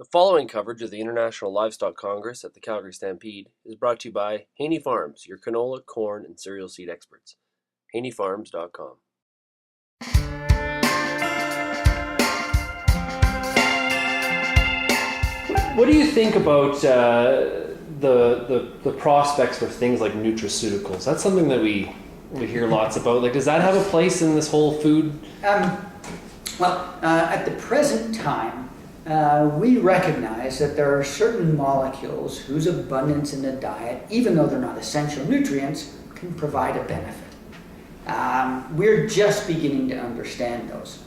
The following coverage of the International Livestock Congress at the Calgary Stampede is brought to you by Haney Farms, your canola, corn, and cereal seed experts. HaneyFarms.com. What do you think about the prospects for things like nutraceuticals? That's something that we hear lots about. Like, does that have a place in this whole food? At the present time, we recognize that there are certain molecules whose abundance in the diet, even though they're not essential nutrients, can provide a benefit. We're just beginning to understand those.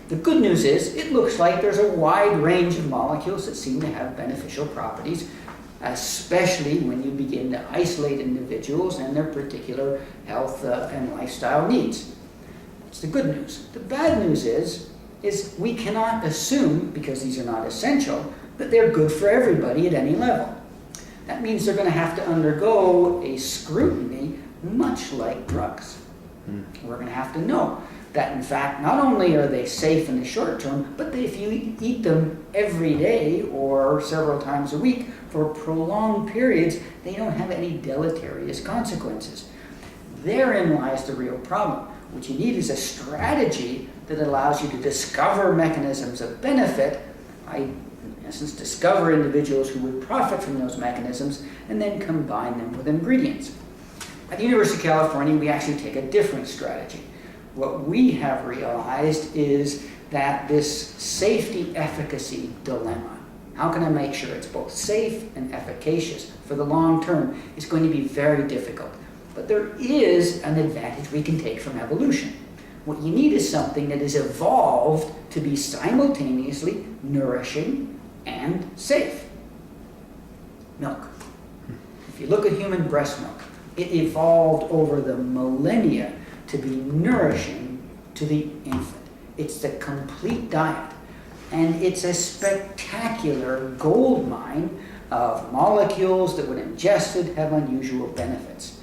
The good news is, it looks like there's a wide range of molecules that seem to have beneficial properties, especially when you begin to isolate individuals and their particular health and lifestyle needs. That's the good news. The bad news is we cannot assume, because these are not essential, that they're good for everybody at any level. That means they're going to have to undergo a scrutiny much like drugs. We're going to have to know that, in fact, not only are they safe in the short term, but that if you eat them every day or several times a week for prolonged periods, they don't have any deleterious consequences. Therein lies the real problem. What you need is a strategy that allows you to discover mechanisms of benefit, in essence, discover individuals who would profit from those mechanisms, and then combine them with ingredients. At the University of California, we actually take a different strategy. What we have realized is that this safety-efficacy dilemma, how can I make sure it's both safe and efficacious for the long term, is going to be very difficult. But there is an advantage we can take from evolution. What you need is something that is evolved to be simultaneously nourishing and safe. Milk. If you look at human breast milk, it evolved over the millennia to be nourishing to the infant. It's the complete diet. And it's a spectacular gold mine of molecules that, when ingested, have unusual benefits.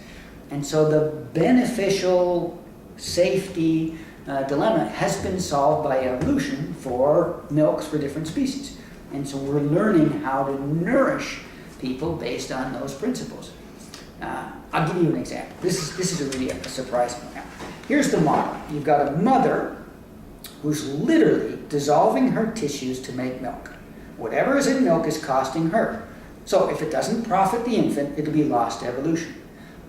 And so the beneficial safety dilemma has been solved by evolution for milks for different species. And so we're learning how to nourish people based on those principles. I'll give you an example. This is really a surprising one. Here's the model. You've got a mother who's literally dissolving her tissues to make milk. Whatever is in milk is costing her. So if it doesn't profit the infant, it'll be lost to evolution.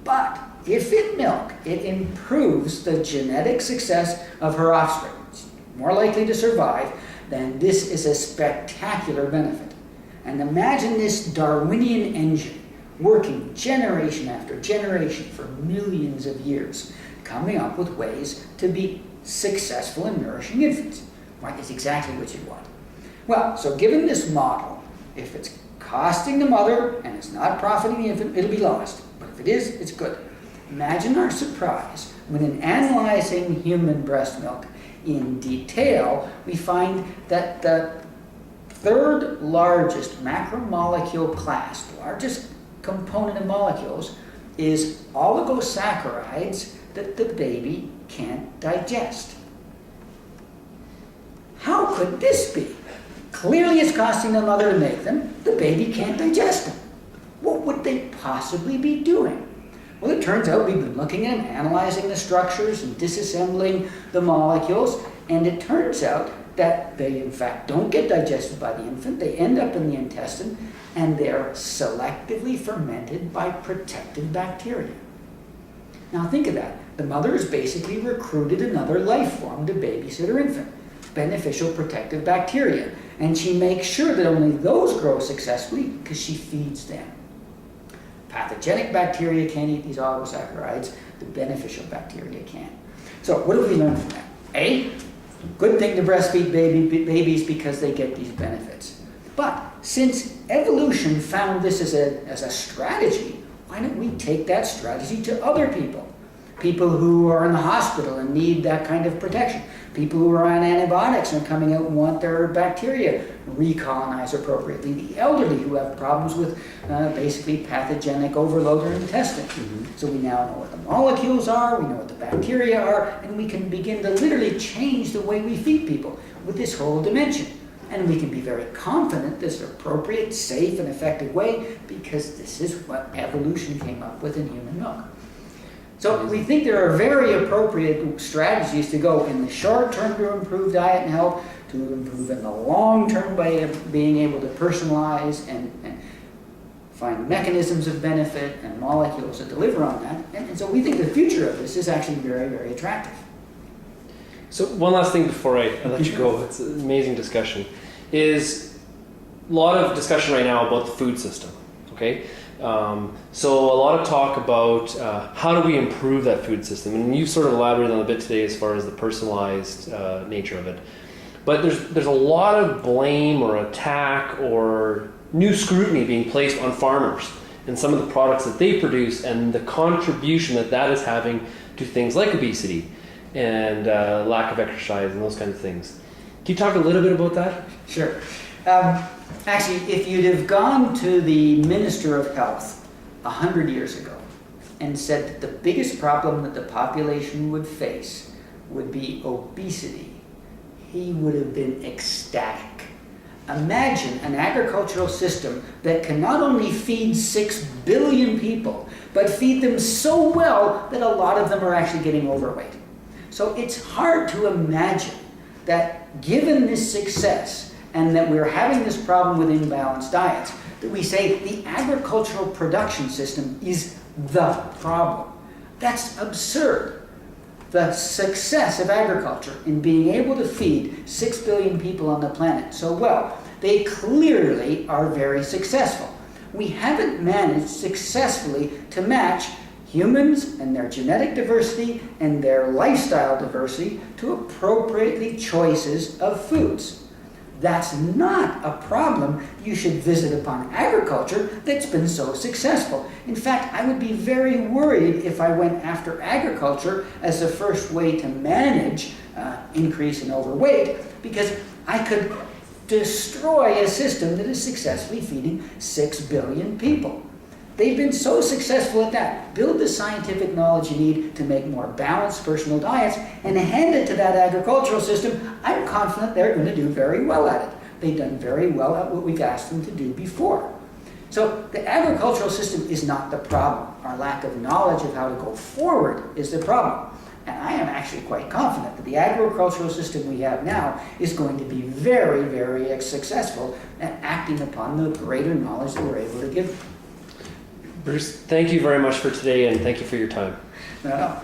But if in milk, it improves the genetic success of her offspring, it's more likely to survive, then this is a spectacular benefit. And imagine this Darwinian engine working generation after generation for millions of years, coming up with ways to be successful in nourishing infants. Right? It's exactly what you want. Well, so given this model, if it's costing the mother and it's not profiting the infant, it'll be lost. But if it is, it's good. Imagine our surprise when, in analyzing human breast milk in detail, we find that the third largest macromolecule class, the largest component of molecules, is oligosaccharides that the baby can't digest. How could this be? Clearly it's costing the mother to make them. The baby can't digest them. What would they possibly be doing? Well, it turns out we've been looking at and analyzing the structures and disassembling the molecules, and it turns out that they, in fact, don't get digested by the infant. They end up in the intestine, and they're selectively fermented by protective bacteria. Now think of that. The mother has basically recruited another life form to babysit her infant, beneficial protective bacteria, and she makes sure that only those grow successfully because she feeds them. Pathogenic bacteria can't eat these oligosaccharides. The beneficial bacteria can. So what have we learned from that? A, good thing to breastfeed babies because they get these benefits. But since evolution found this as a strategy, why don't we take that strategy to other people? People who are in the hospital and need that kind of protection. People who are on antibiotics and coming out and want their bacteria recolonized appropriately. The elderly who have problems with basically pathogenic overload in their intestine. So we now know what the molecules are, we know what the bacteria are, and we can begin to literally change the way we feed people with this whole dimension. And we can be very confident this is an appropriate, safe, and effective way because this is what evolution came up with in human milk. So we think there are very appropriate strategies to go in the short term to improve diet and health, to improve in the long term way of being able to personalize and find mechanisms of benefit and molecules that deliver on that. And so we think the future of this is actually very, very attractive. So one last thing before I let you go, it's an amazing discussion, is a lot of discussion right now about the food system, okay? So a lot of talk about how do we improve that food system, and you sort of elaborated on a bit today as far as the personalized nature of it. But there's a lot of blame or attack or new scrutiny being placed on farmers and some of the products that they produce and the contribution that is having to things like obesity and lack of exercise and those kinds of things. Can you talk a little bit about that? Sure. Actually, if you'd have gone to the Minister of Health 100 years ago and said that the biggest problem that the population would face would be obesity, he would have been ecstatic. Imagine an agricultural system that can not only feed 6 billion people, but feed them so well that a lot of them are actually getting overweight. So it's hard to imagine that given this success and that we're having this problem with imbalanced diets, that we say the agricultural production system is the problem. That's absurd. The success of agriculture in being able to feed 6 billion people on the planet so well, they clearly are very successful. We haven't managed successfully to match humans and their genetic diversity and their lifestyle diversity to appropriately choices of foods. That's not a problem you should visit upon agriculture that's been so successful. In fact, I would be very worried if I went after agriculture as the first way to manage increase in overweight, because I could destroy a system that is successfully feeding 6 billion people. They've been so successful at that. Build the scientific knowledge you need to make more balanced personal diets and hand it to that agricultural system. I'm confident they're going to do very well at it. They've done very well at what we've asked them to do before. So the agricultural system is not the problem. Our lack of knowledge of how to go forward is the problem. And I am actually quite confident that the agricultural system we have now is going to be very, very successful at acting upon the greater knowledge that we're able to give them. Bruce, thank you very much for today, and thank you for your time. No.